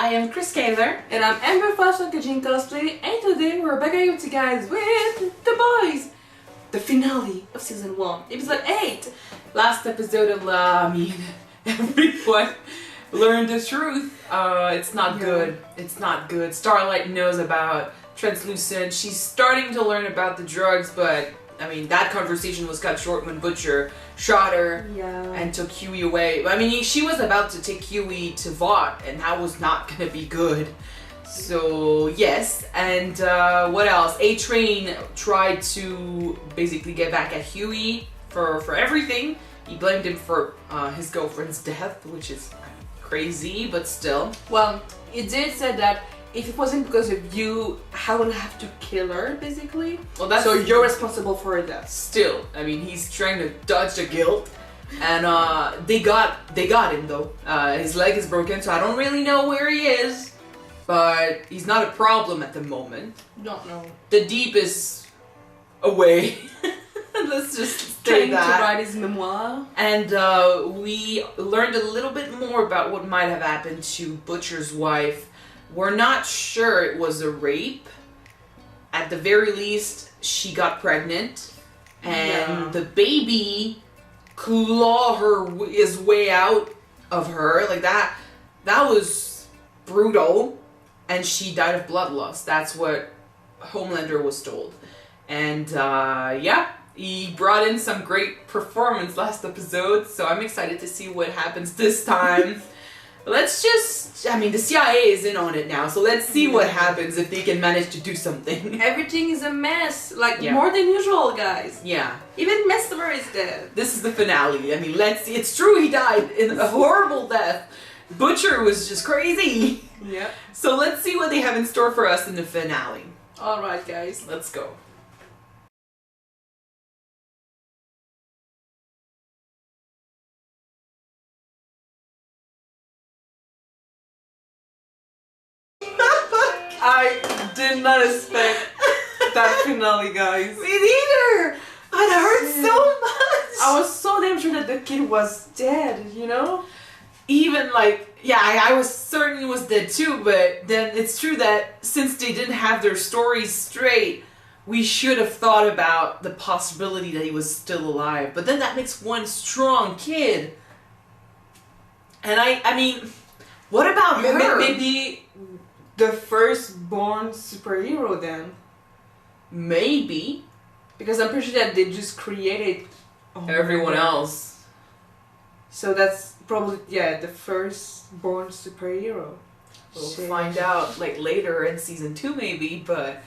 I am Chris Kaler. And I'm Amber Fashion Kajin Cosplay, and today we're back at you guys with The Boys! The finale of Season 1, Episode 8! Last episode of everyone learned the truth. It's not good. It's not good. Starlight knows about Translucent. She's starting to learn about the drugs, but I mean, that conversation was cut short when Butcher shot her and took c.i.a away. I mean, she was about to take c.i.a to Vought, and that was not gonna be good. So, yes. And what else? A-Train tried to basically get back at c.i.a for everything. He blamed him for his girlfriend's death, which is crazy, but still. Well, it did say that if it wasn't because of you, I would have to kill her, basically. Well, that's so you're responsible for her death. Still, I mean, he's trying to dodge the guilt, and they got him though. His leg is broken, so I don't really know where he is, but he's not a problem at the moment. Don't know. The Deep is away. Let's just say that. Trying to write his memoir. And we learned a little bit more about what might have happened to Butcher's wife. We're not sure it was a rape. At the very least, she got pregnant, and the baby clawed his way out of her. Like that was brutal, and she died of blood loss. That's what Homelander was told. And he brought in some great performance last episode, so I'm excited to see what happens this time. Let's just, I mean, the c.i.a is in on it now, so let's see what happens if they can manage to do something. Everything is a mess, like more than usual, guys. Yeah. Even Mesmer is dead. This is the finale. I mean, let's see. It's true he died in a horrible death. Butcher was just crazy. Yeah. So let's see what they have in store for us in the finale. Alright, guys. Let's go. I did not expect that finale, guys. Me neither! It hurt so much! I was so damn sure that the kid was dead, you know? Even like, I was certain he was dead too, but then it's true that since they didn't have their stories straight, we should have thought about the possibility that he was still alive. But then that makes one strong kid. And I mean, what about her? Maybe the firstborn superhero then. Maybe. Because I'm pretty sure that they just created everyone else. So that's probably, the firstborn superhero. We'll find out like later in season 2 maybe, but...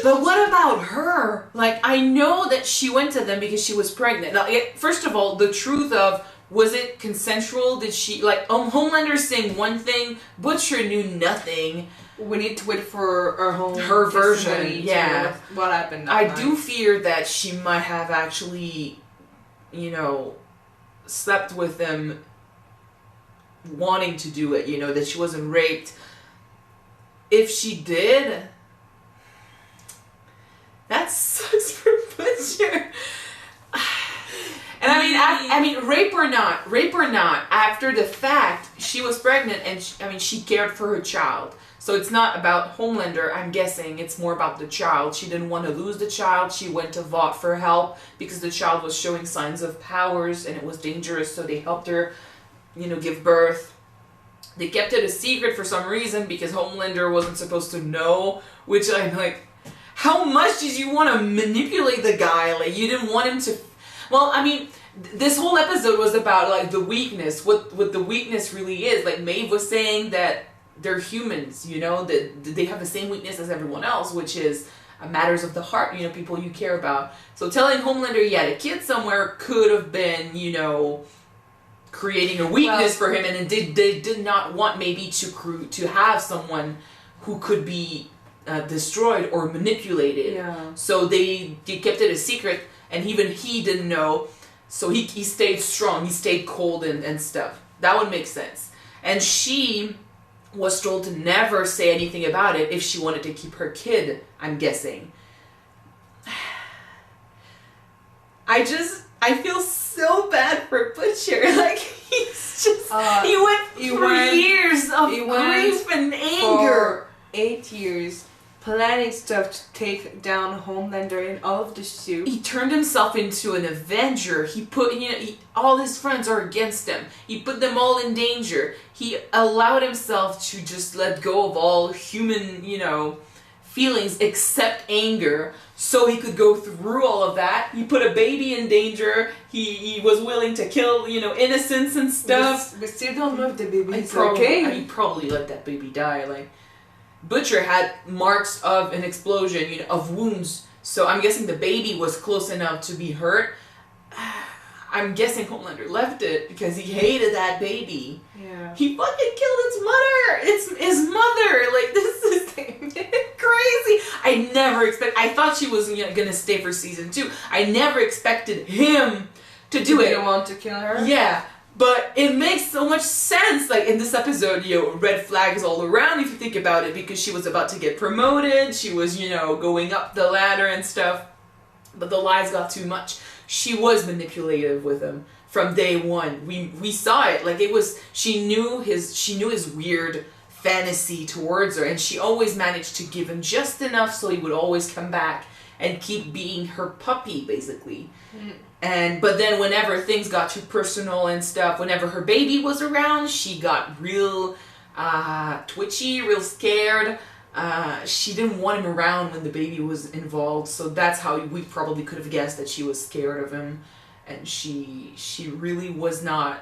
But what about her? Like, I know that she went to them because she was pregnant. Now, first of all, the truth of, was it consensual? Did she, like, Homelander's saying one thing, Butcher knew nothing. We need to wait for her version. Yeah. What happened? I do fear that she might have actually, slept with him wanting to do it, that she wasn't raped. If she did, that sucks for Butcher. And I mean, rape or not, after the fact, she was pregnant and she cared for her child. So it's not about Homelander, I'm guessing, it's more about the child. She didn't want to lose the child, she went to Vought for help because the child was showing signs of powers and it was dangerous, so they helped her, give birth. They kept it a secret for some reason because Homelander wasn't supposed to know, which I'm like, how much did you want to manipulate the guy? Like, you didn't want him to... Well, I mean, this whole episode was about, like, the weakness, what the weakness really is. Like, Maeve was saying that they're humans, that they have the same weakness as everyone else, which is matters of the heart, people you care about. So telling Homelander, a kid somewhere could have been, creating a weakness for him, and they did not want maybe to have someone who could be destroyed or manipulated. Yeah. So they kept it a secret. And even he didn't know, so he stayed strong, he stayed cold and stuff. That would make sense. And she was told to never say anything about it if she wanted to keep her kid, I'm guessing. I feel so bad for Butcher. Like, He's just he went through years of grief and anger. For 8 years, planning stuff to take down Homelander in all of the suit. He turned himself into an Avenger. He put, all his friends are against him. He put them all in danger. He allowed himself to just let go of all human, feelings except anger, so he could go through all of that. He put a baby in danger. He was willing to kill, innocents and stuff. We still don't know if the baby is okay. He probably let that baby die. Like, Butcher had marks of an explosion, of wounds. So I'm guessing the baby was close enough to be hurt. I'm guessing Homelander left it because he hated that baby. Yeah. He fucking killed its mother. It's his mother. Like, this is crazy. I thought she was gonna stay for season 2. I never expected him to do it. You didn't want to kill her? Yeah. But it makes so much sense, like in this episode, red flags all around if you think about it, because she was about to get promoted, she was, going up the ladder and stuff, but the lies got too much. She was manipulative with him from day one. We saw it, like she knew his weird fantasy towards her, and she always managed to give him just enough so he would always come back and keep being her puppy, basically. But then whenever things got too personal and stuff, whenever her baby was around, she got real twitchy, real scared. She didn't want him around when the baby was involved, so that's how we probably could have guessed that she was scared of him. And she really was not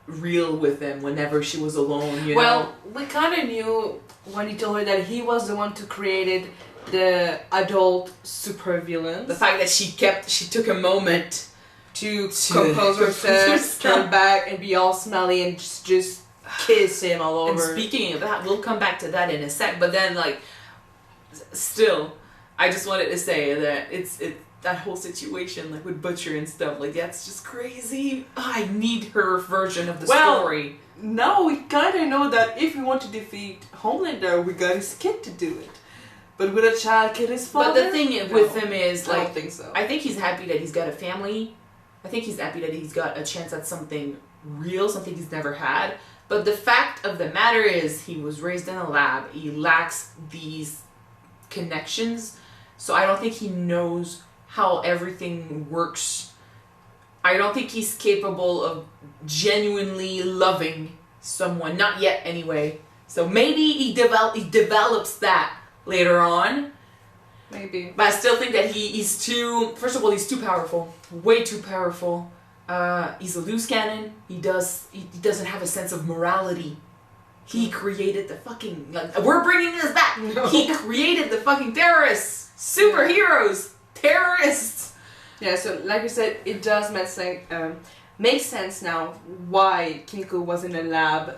real with him whenever she was alone, Well, we kind of knew when he told her that he was the one who created the adult supervillain. The fact that she took a moment to compose herself, turn back and be all smelly and just kiss him all over. And speaking of that, we'll come back to that in a sec, but then still, I just wanted to say that it's that whole situation, like with Butcher and stuff, like that's just crazy. I need her version of the story. Now we kinda know that if we want to defeat Homelander, we got his kid to do it. But would a child kill his father? But the thing with him is, I don't think so. I think he's happy that he's got a family. I think he's happy that he's got a chance at something real, something he's never had. But the fact of the matter is, he was raised in a lab. He lacks these connections. So I don't think he knows how everything works. I don't think he's capable of genuinely loving someone. Not yet, anyway. So maybe he develops that later on. Maybe. But I still think that he's too... First of all, he's too powerful. Way too powerful. He's a loose cannon. He doesn't have a sense of morality. He created the fucking... we're bringing this back! No. He created the fucking terrorists! Superheroes! Terrorists! Yeah, so like I said, it does make sense now why Kimiko was in a lab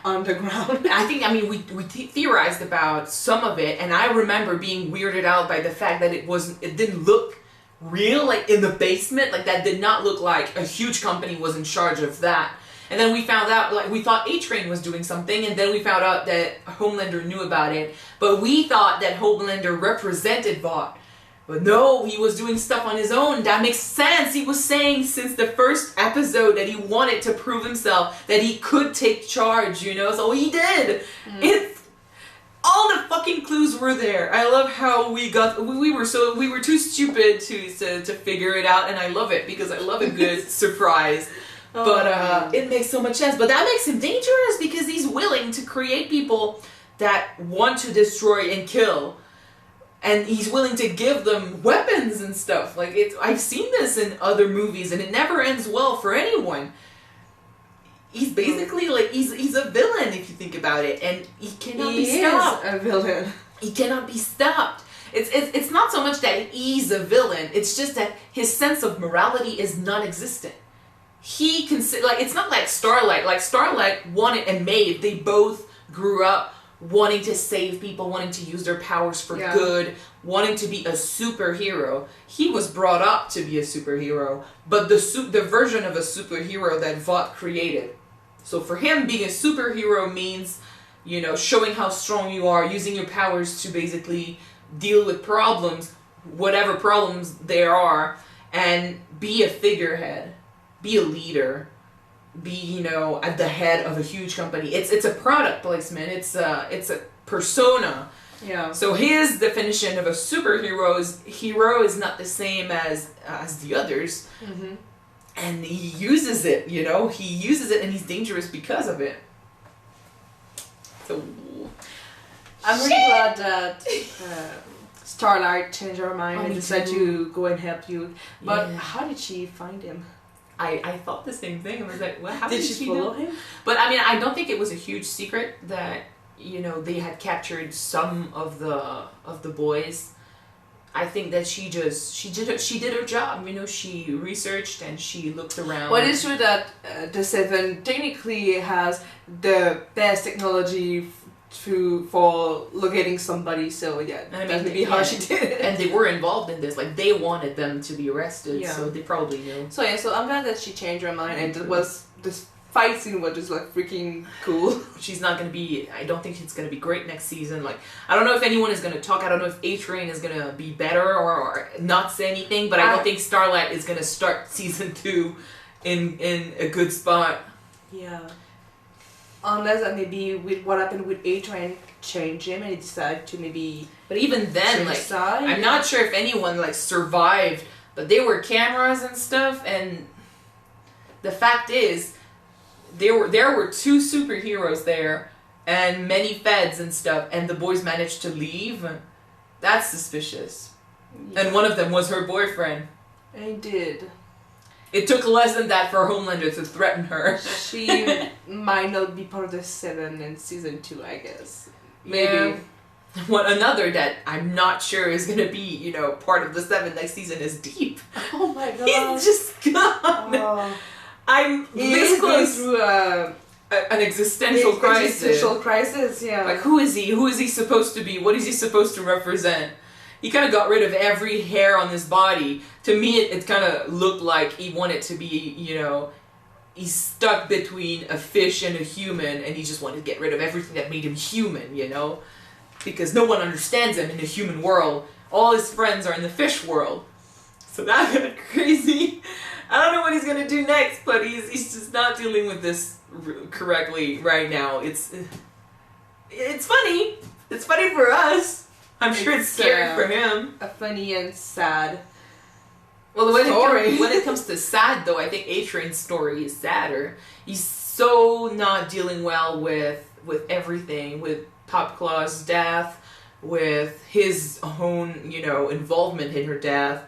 underground. We theorized about some of it, and I remember being weirded out by the fact that it didn't look real, like in the basement, like that did not look like a huge company was in charge of that. And then we found out, like, we thought A-Train was doing something, and then we found out that Homelander knew about it, but we thought that Homelander represented Vought. But no, he was doing stuff on his own. That makes sense. He was saying since the first episode that he wanted to prove himself, that he could take charge, so he did. All the fucking clues were there. I love how we were too stupid to figure it out, and I love it because I love a good surprise. But it makes so much sense. But that makes him dangerous because he's willing to create people that want to destroy and kill. And he's willing to give them weapons and stuff. Like, I've seen this in other movies, and it never ends well for anyone. He's basically, like, he's a villain, if you think about it. And he cannot be stopped. He is a villain. He cannot be stopped. It's not so much that he's a villain. It's just that his sense of morality is non-existent. It's not like Starlight. Like, Starlight wanted and Maeve, they both grew up wanting to save people, wanting to use their powers for good, wanting to be a superhero. He was brought up to be a superhero, but the version of a superhero that Vought created. So for him, being a superhero means, showing how strong you are, using your powers to basically deal with problems, whatever problems there are, and be a figurehead, be a leader. be, you know, at the head of a huge company. It's a product placement. It's a persona. Yeah. So his definition of a hero is not the same as the others. Mm-hmm. And he uses it, you know, and he's dangerous because of it. So I'm really glad that Starlight changed her mind and decided to go and help you. But how did she find him? I thought the same thing. I was like, well, how did she follow him? But I mean, I don't think it was a huge secret that, you know, they had captured some of the boys. I think that she did her job. You know, she researched and she looked around. Well, it's true that the Seven technically has the best technology for locating somebody. So yeah, I mean, that's maybe how she did it. And they were involved in this. Like, they wanted them to be arrested. Yeah. So they probably knew. So yeah, so I'm glad that she changed her mind, and it was this fight scene was just like freaking cool. She's not gonna be. I don't think it's gonna be great next season. Like, I don't know if anyone is gonna talk. I don't know if A-Train is gonna be better or not say anything. But I don't think Starlight is gonna start season 2 in a good spot. Yeah. Unless that maybe with what happened with A-Train change him and he decided to maybe. But even then, like, I'm not sure if anyone like survived. But there were cameras and stuff, and the fact is, there were 2 superheroes there, and many feds and stuff, and the boys managed to leave. That's suspicious. Yeah. And one of them was her boyfriend. He did. It took less than that for Homelander to threaten her. She might not be part of the 7 in season 2, I guess. Maybe. Yeah. One another that I'm not sure is gonna be, you know, part of the 7 next season is Deep. Oh my god. He's just gone. Oh. I'm this close through an existential crisis. Existential crisis, yeah. Like, who is he? Who is he supposed to be? What is he supposed to represent? He kind of got rid of every hair on his body. To me, it kind of looked like he wanted to be, you know, he's stuck between a fish and a human, and he just wanted to get rid of everything that made him human, you know? Because no one understands him in the human world. All his friends are in the fish world. So that got crazy. I don't know what he's gonna do next, but he's just not dealing with this correctly right now. It's funny. It's funny for us. I'm sure it's scary for him. A funny and sad. Well, when it comes to sad, though, I think A-Train's story is sadder. He's so not dealing well with everything, with Pop Claw's death, with his own, you know, involvement in her death,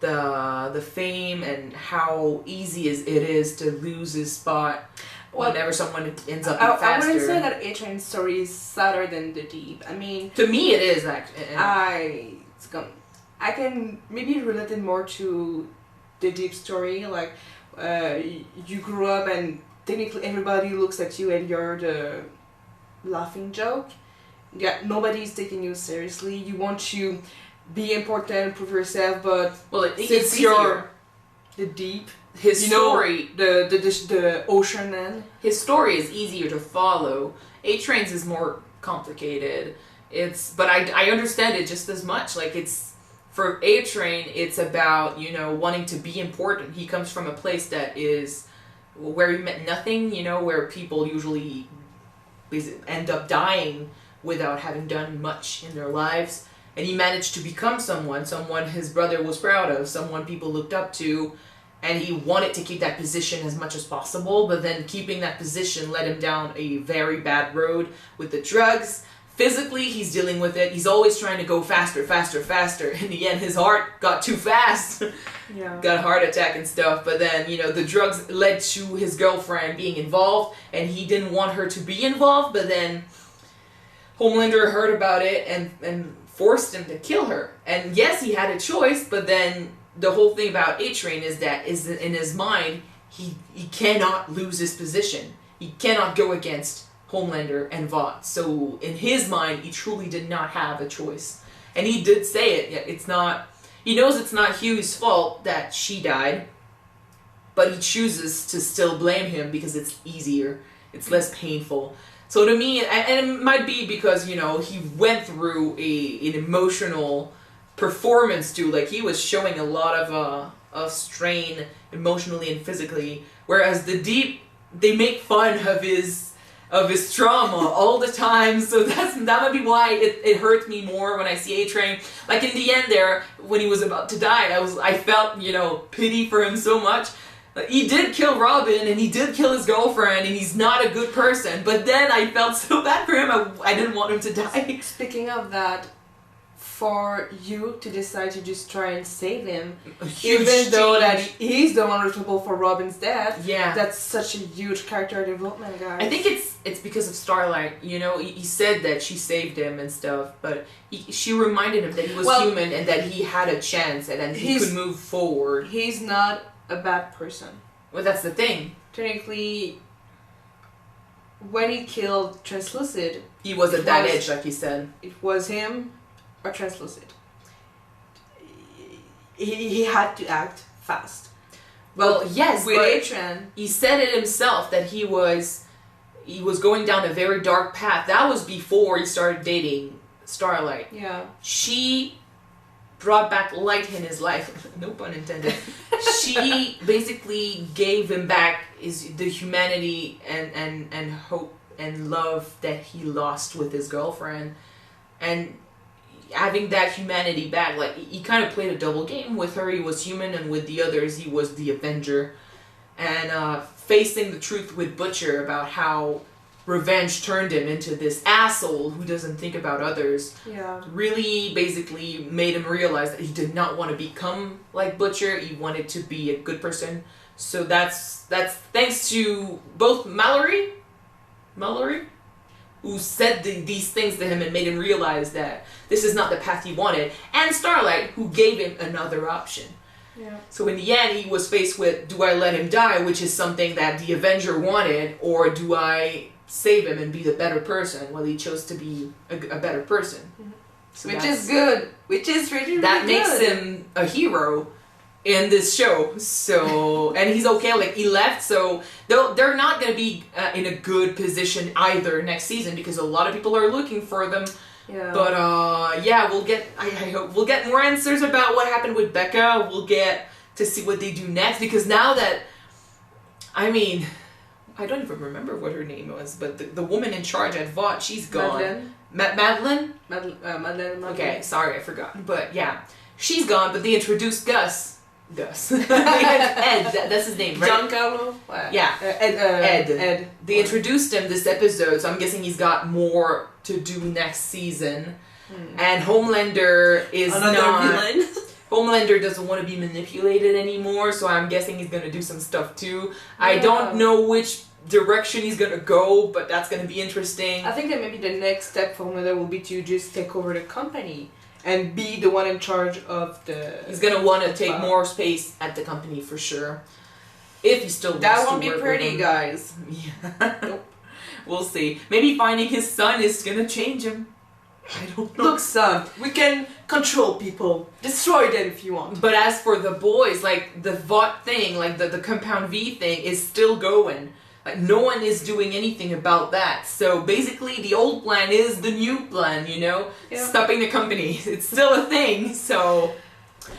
the fame, and how easy it is to lose his spot whenever someone ends up faster. I wouldn't say that A-Train's story is sadder than the Deep. I mean, to me, it is actually. I can maybe relate it more to the Deep story. Like, you grew up and technically everybody looks at you and you're the laughing joke. Yeah, nobody's taking you seriously. You want to be important, prove yourself, but it's you're the Deep. His story, the ocean man. His story is easier to follow. A-Train's is more complicated. But I understand it just as much. Like, it's for A-Train, it's about, you know, wanting to be important. He comes from a place that is where he meant nothing. You know, where people usually end up dying without having done much in their lives. And he managed to become someone his brother was proud of, someone people looked up to. And he wanted to keep that position as much as possible, but then keeping that position led him down a very bad road with the drugs. Physically, he's dealing with it. He's always trying to go faster, faster, faster. In the end, his heart got too fast. Yeah. Got a heart attack and stuff. But then, you know, the drugs led to his girlfriend being involved, and he didn't want her to be involved, but then Homelander heard about it and forced him to kill her. And yes, he had a choice, but then the whole thing about A-Train is that in his mind, he cannot lose his position. He cannot go against Homelander and Vought. So in his mind, he truly did not have a choice. And he did say it. It's not. He knows it's not Hughie's fault that she died, but he chooses to still blame him because it's easier. It's less painful. So to me, and it might be because, you know, he went through an emotional performance too. Like, he was showing a lot of strain emotionally and physically, whereas the Deep they make fun of his trauma all the time, so that might be why it hurt me more when I see A-Train. Like in the end there, when he was about to die, I felt, pity for him so much. He did kill Robin, and he did kill his girlfriend, and he's not a good person, but then I felt so bad for him, I didn't want him to die. Speaking of that, for you to decide to just try and save him, Huge even though that change. he's the one responsible for Robin's death, Yeah. that's such a huge character development, guys. I think it's because of Starlight. He said that she saved him and stuff, but she reminded him that he was human and that he had a chance and that he could move forward. He's not a bad person. Well, that's the thing. Technically, when he killed Translucid, He was at that edge, like you said. it was him or Translucid. He had to act fast. Well, yes, with but A-Train, he said it himself that he was going down a very dark path. That was before he started dating Starlight. yeah. She brought back light in his life. No pun intended. She basically gave him back the humanity and hope and love that he lost with his girlfriend. And having that humanity back, like, he kind of played a double game. With her, he was human, and with the others, he was the Avenger. And facing the truth with Butcher about how revenge turned him into this asshole who doesn't think about others, Yeah. really basically made him realize that he did not want to become like Butcher. He wanted to be a good person. So that's thanks to both Mallory, who said these things to him and made him realize that this is not the path he wanted, and Starlight, who gave him another option. Yeah. So in the end, he was faced with, do I let him die, which is something that the Avenger wanted, or do I save him and be the better person? Well, he chose to be a better person. Mm-hmm. So Which is good. Which is really, really that makes good. him a hero in this show. So, and he's okay. Like, he left, so they're not going to be in a good position either next season because a lot of people are looking for them. Yeah. But yeah, we'll get. I hope we'll get more answers about what happened with Becca. We'll get to see what they do next because now that, I mean, I don't even remember what her name was, but the woman in charge at Vought, she's gone. Madeline. Madeline? Madeline. Okay, sorry, I forgot. But yeah, she's gone. But they introduced Gus. They had Ed. That's his name, right? Giancarlo. Yeah. Ed. They introduced him this episode, so I'm guessing he's got more to do next season. And Homelander is Another villain. Homelander doesn't want to be manipulated anymore, so I'm guessing he's gonna do some stuff too. I don't know which direction he's gonna go, but that's gonna be interesting. I think that maybe the next step for Homelander will be to just take over the company and be the one in charge of the... He's gonna want to take more space at the company for sure. If he still wants That to won't be work pretty, with him. guys. Yeah. Nope. We'll see. Maybe finding his son is gonna change him. I don't know. Look, son, we can control people. Destroy them if you want. But as for the boys, like, the Vought thing, like, the Compound V thing is still going. Like, no one is doing anything about that. So, basically, the old plan is the new plan, Yeah. Stopping the company. It's still a thing, so...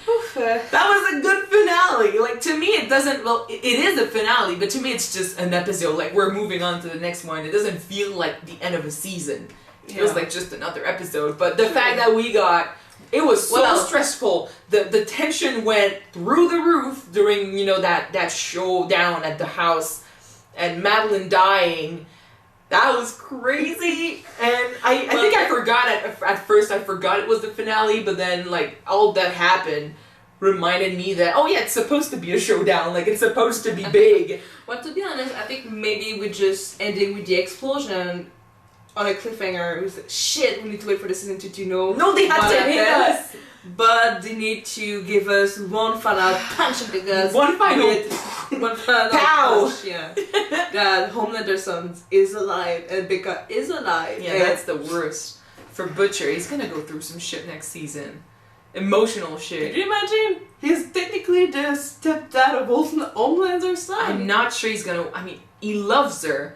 Oof, That was a good finale. Like, to me, it doesn't... Well, it is a finale, but to me, it's just an episode. Like, we're moving on to the next one. It doesn't feel like the end of a season. It feels like just another episode. But the fact that we got... It was so stressful. The tension went through the roof during, that showdown at the house. And Madeline dying, that was crazy. And I think I forgot at first. I forgot it was the finale, but then like all that happened reminded me that it's supposed to be a showdown. Like it's supposed to be big. Well, to be honest, I think maybe we just ending with the explosion on a cliffhanger. It was like, shit, we need to wait for the season 2 to know. No, they had to hit us. But they need to give us one final punch of the guts. One final pow! Punch, yeah. That Homelander's son is alive and Becca is alive. Yeah, that's the worst. For Butcher, he's gonna go through some shit next season. Emotional shit. Could you imagine? He's technically the stepdad of Homelander's son. I'm not sure he's gonna... I mean, he loves her,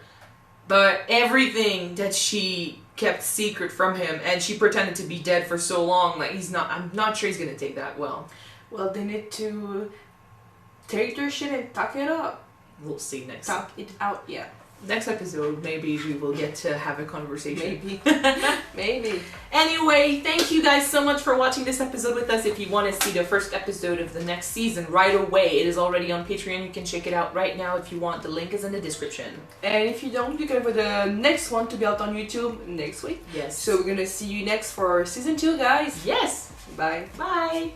but everything that she kept secret from him, and she pretended to be dead for so long, like, I'm not sure he's gonna take that well. Well, they need to take their shit and tuck it up. we'll see next. Talk it out, yeah. Next episode, maybe we will get to have a conversation. Maybe. Maybe. Anyway, thank you guys so much for watching this episode with us. If you want to see the first episode of the next season right away, it is already on Patreon. You can check it out right now if you want. The link is in the description. And if you don't, you can wait for the next one to be out on YouTube next week. Yes. So we're gonna see you next for season 2, guys. Yes. Bye. Bye.